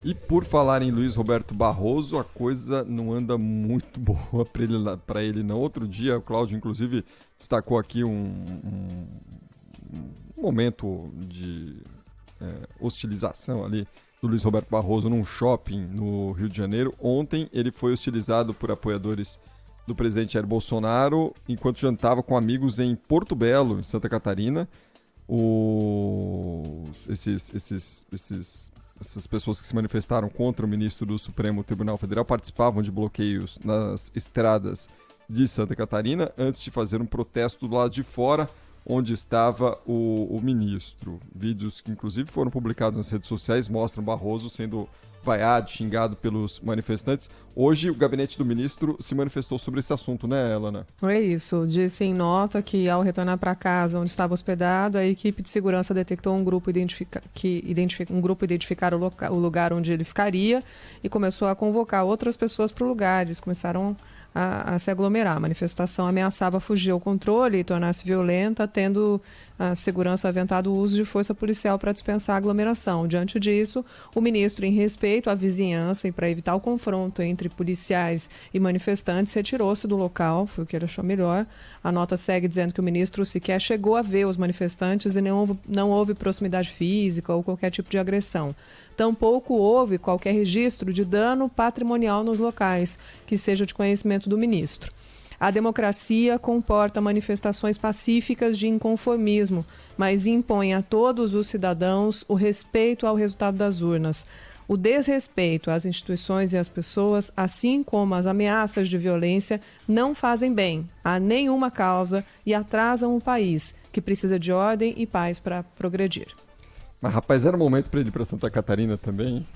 E por falar em Luiz Roberto Barroso, a coisa não anda muito boa para ele não. Outro dia, o Cláudio, inclusive, destacou aqui um momento de hostilização ali do Luiz Roberto Barroso num shopping no Rio de Janeiro. Ontem ele foi hostilizado por apoiadores do presidente Jair Bolsonaro enquanto jantava com amigos em Porto Belo, em Santa Catarina. Essas pessoas que se manifestaram contra o ministro do Supremo Tribunal Federal participavam de bloqueios nas estradas de Santa Catarina antes de fazer um protesto do lado de fora, onde estava o ministro. Vídeos que, inclusive, foram publicados nas redes sociais mostram Barroso sendo vaiado, xingado pelos manifestantes. Hoje, o gabinete do ministro se manifestou sobre esse assunto, né, Elana? É isso. Disse em nota que, ao retornar para casa onde estava hospedado, a equipe de segurança detectou um grupo identificar o lugar onde ele ficaria e começou a convocar outras pessoas para o lugar. Eles começaram a se aglomerar. A manifestação ameaçava fugir ao controle e tornar-se violenta, tendo a segurança aventado o uso de força policial para dispensar a aglomeração. Diante disso, o ministro, em respeito à vizinhança e para evitar o confronto entre policiais e manifestantes, retirou-se do local, foi o que ele achou melhor. A nota segue dizendo que o ministro sequer chegou a ver os manifestantes e não houve proximidade física ou qualquer tipo de agressão. Tampouco houve qualquer registro de dano patrimonial nos locais, que seja de conhecimento do ministro. A democracia comporta manifestações pacíficas de inconformismo, mas impõe a todos os cidadãos o respeito ao resultado das urnas. O desrespeito às instituições e às pessoas, assim como as ameaças de violência, não fazem bem a nenhuma causa e atrasam o país, que precisa de ordem e paz para progredir. Mas, rapaz, era momento para ele ir para Santa Catarina também, hein?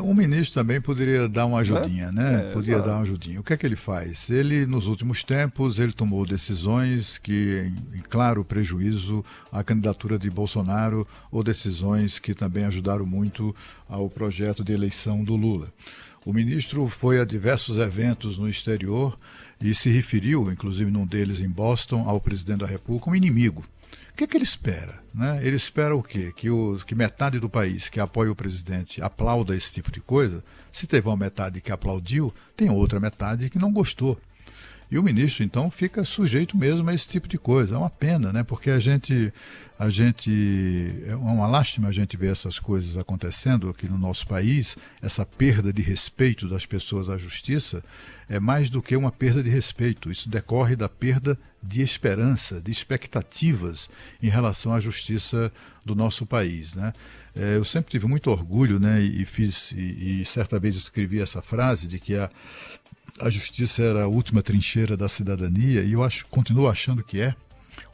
O ministro também poderia dar uma ajudinha, né? Podia dar uma ajudinha. O que é que ele faz? Ele, nos últimos tempos, ele tomou decisões que, em claro prejuízo à candidatura de Bolsonaro, ou decisões que também ajudaram muito ao projeto de eleição do Lula. O ministro foi a diversos eventos no exterior e se referiu, inclusive num deles em Boston, ao presidente da República como inimigo. O que é que ele espera? Né? Ele espera o quê? Que metade do país que apoia o presidente aplauda esse tipo de coisa. Se teve uma metade que aplaudiu, tem outra metade que não gostou. E o ministro, então, fica sujeito mesmo a esse tipo de coisa. É uma pena, né? Porque é uma lástima a gente ver essas coisas acontecendo aqui no nosso país. Essa perda de respeito das pessoas à justiça é mais do que uma perda de respeito. Isso decorre da perda de esperança, de expectativas em relação à justiça do nosso país, né? Eu sempre tive muito orgulho, né? E certa vez escrevi essa frase de que a justiça era a última trincheira da cidadania, e eu continuo achando que é.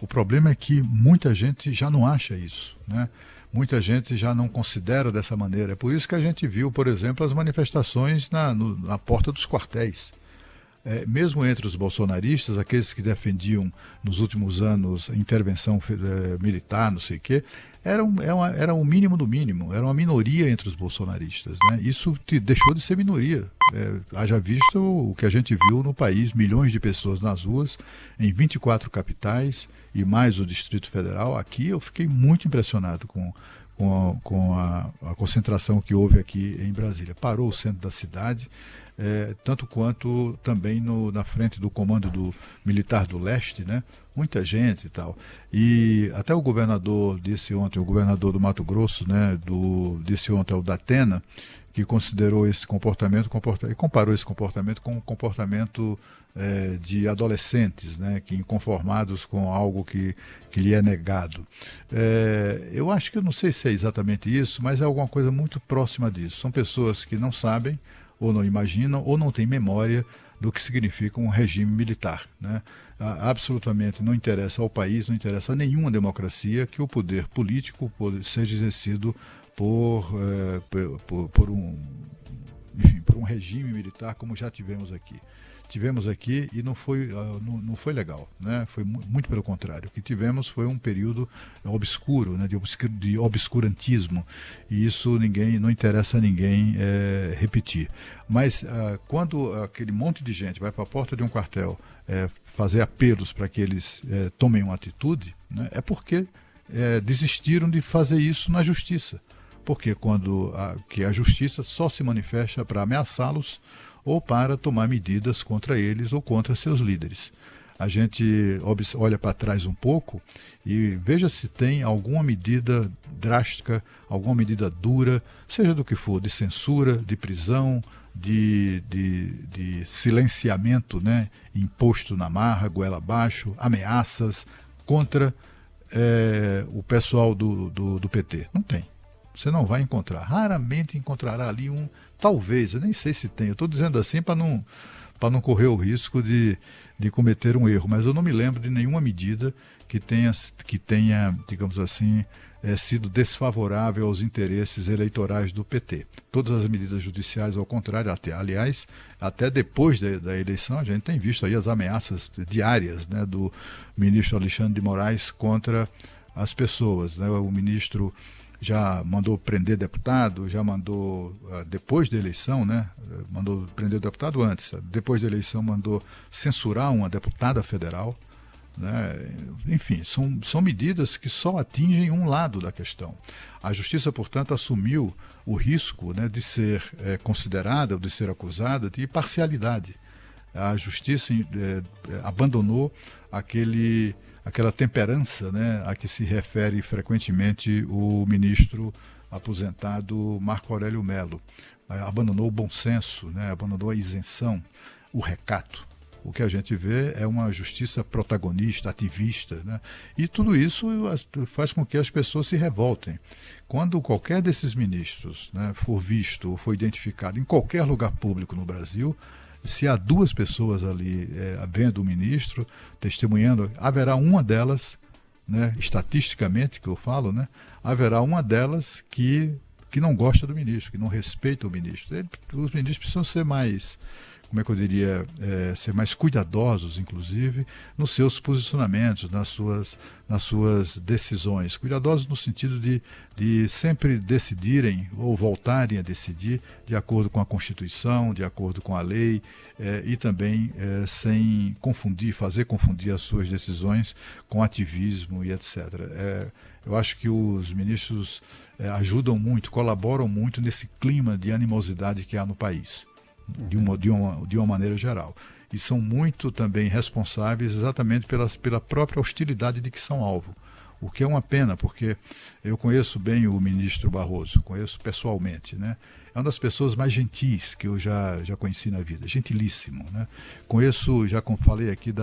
O problema é que muita gente já não acha isso, né? Muita gente já não considera dessa maneira. É por isso que a gente viu, por exemplo, as manifestações na porta dos quartéis. Mesmo entre os bolsonaristas, aqueles que defendiam nos últimos anos a intervenção militar, não sei o quê, era o mínimo do mínimo, era uma minoria entre os bolsonaristas, né? Isso deixou de ser minoria. Haja visto o que a gente viu no país, milhões de pessoas nas ruas, em 24 capitais e mais o Distrito Federal. Aqui eu fiquei muito impressionado com a concentração que houve aqui em Brasília. Parou o centro da cidade, tanto quanto também na frente do Comando Militar do Leste, né? Muita gente e tal. E até o governador disse ontem, o governador do Mato Grosso, né? Disse ontem, o Datena, que considerou esse comportamento e comparou esse comportamento com um comportamento de adolescentes, né, que inconformados com algo que lhe é negado. Eu acho que eu não sei se é exatamente isso, mas é alguma coisa muito próxima disso. São pessoas que não sabem, ou não imaginam, ou não têm memória do que significa um regime militar, né? Absolutamente não interessa ao país, não interessa a nenhuma democracia que o poder político seja exercido por um regime militar, como já tivemos aqui. Tivemos aqui e não foi legal, né? Foi muito pelo contrário. O que tivemos foi um período obscuro, né? de obscurantismo, e isso não interessa a ninguém repetir. Mas quando aquele monte de gente vai para a porta de um quartel fazer apelos para que eles tomem uma atitude, né? É porque desistiram de fazer isso na justiça. porque que a justiça só se manifesta para ameaçá-los ou para tomar medidas contra eles ou contra seus líderes. A gente olha para trás um pouco e veja se tem alguma medida drástica, alguma medida dura, seja do que for, de censura, de prisão, de silenciamento, né, imposto na marra, goela abaixo, ameaças contra o pessoal do PT. Não tem. Você não vai encontrar. Raramente encontrará ali talvez, eu nem sei se tem. Eu estou dizendo assim para não correr o risco de cometer um erro, mas eu não me lembro de nenhuma medida que tenha, digamos assim, sido desfavorável aos interesses eleitorais do PT. Todas as medidas judiciais, ao contrário, aliás, até depois da eleição, a gente tem visto aí as ameaças diárias, né, do ministro Alexandre de Moraes contra as pessoas, né? O ministro já mandou prender deputado, já mandou, depois da eleição, né? Mandou prender o deputado antes, depois da eleição mandou censurar uma deputada federal, né? Enfim, são medidas que só atingem um lado da questão. A justiça, portanto, assumiu o risco, né, de ser considerada ou de ser acusada de parcialidade. A justiça abandonou aquela temperança, né, a que se refere frequentemente o ministro aposentado Marco Aurélio Mello. Abandonou o bom senso, né, abandonou a isenção, o recato. O que a gente vê é uma justiça protagonista, ativista, né? E tudo isso faz com que as pessoas se revoltem. Quando qualquer desses ministros, né, for visto ou for identificado em qualquer lugar público no Brasil, se há duas pessoas ali vendo o ministro, testemunhando, haverá uma delas, né, estatisticamente que eu falo, né, haverá uma delas que não gosta do ministro, que não respeita o ministro. Os ministros precisam ser mais, como é que eu diria, ser mais cuidadosos, inclusive, nos seus posicionamentos, nas suas decisões. Cuidadosos no sentido de sempre decidirem ou voltarem a decidir de acordo com a Constituição, de acordo com a lei, e também sem fazer confundir as suas decisões com ativismo e etc. Eu acho que os ministros ajudam muito, colaboram muito nesse clima de animosidade que há no país. De uma maneira geral. E são muito também responsáveis exatamente pela própria hostilidade de que são alvo. O que é uma pena, porque eu conheço bem o ministro Barroso, conheço pessoalmente, né? É uma das pessoas mais gentis que eu já conheci na vida, gentilíssimo, né? Conheço, já falei aqui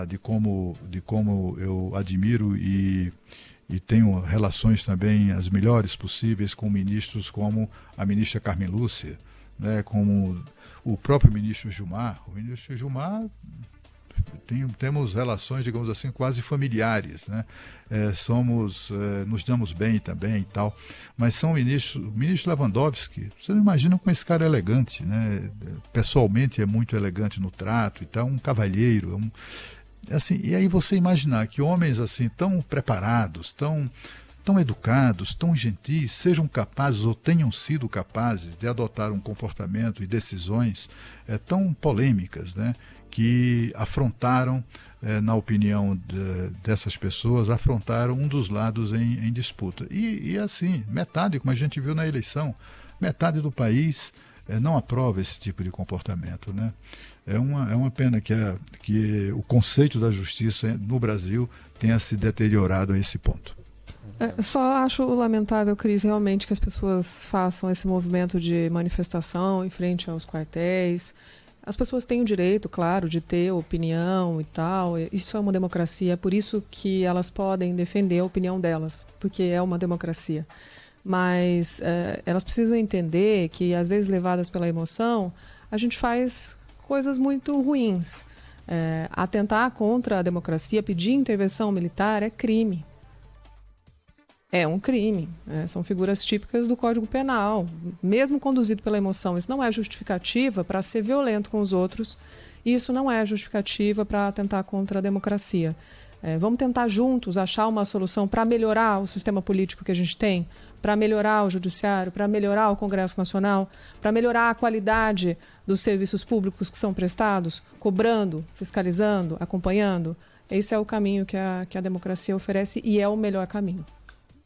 de como eu admiro e tenho relações também as melhores possíveis com ministros como a ministra Carmen Lúcia, né, como o próprio ministro Gilmar. O ministro Gilmar temos relações, digamos assim, quase familiares, né? Nos damos bem também e tal, mas são ministros. O ministro Lewandowski, você não imagina como esse cara é elegante, né? Pessoalmente é muito elegante no trato e tal, um cavalheiro, assim, e aí você imaginar que homens assim tão preparados, tão educados, tão gentis, sejam capazes ou tenham sido capazes de adotar um comportamento e decisões tão polêmicas, né, que afrontaram, na opinião dessas pessoas, afrontaram um dos lados em disputa. E assim, metade, como a gente viu na eleição, metade do país não aprova esse tipo de comportamento, né? É uma pena que o conceito da justiça no Brasil tenha se deteriorado a esse ponto. Só acho lamentável, Cris, realmente que as pessoas façam esse movimento de manifestação em frente aos quartéis. As pessoas têm o direito, claro, de ter opinião e tal. Isso é uma democracia, é por isso que elas podem defender a opinião delas, porque é uma democracia. Mas elas precisam entender que, às vezes, levadas pela emoção, a gente faz coisas muito ruins. Atentar contra a democracia, pedir intervenção militar é crime. É um crime, né? São figuras típicas do Código Penal, mesmo conduzido pela emoção. Isso não é justificativa para ser violento com os outros, e isso não é justificativa para atentar contra a democracia. Vamos tentar juntos achar uma solução para melhorar o sistema político que a gente tem, para melhorar o judiciário, para melhorar o Congresso Nacional, para melhorar a qualidade dos serviços públicos que são prestados, cobrando, fiscalizando, acompanhando. Esse é o caminho que a democracia oferece e é o melhor caminho.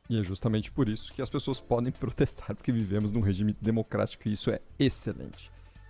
E é justamente por isso que as pessoas podem protestar, porque vivemos num regime democrático e isso é excelente.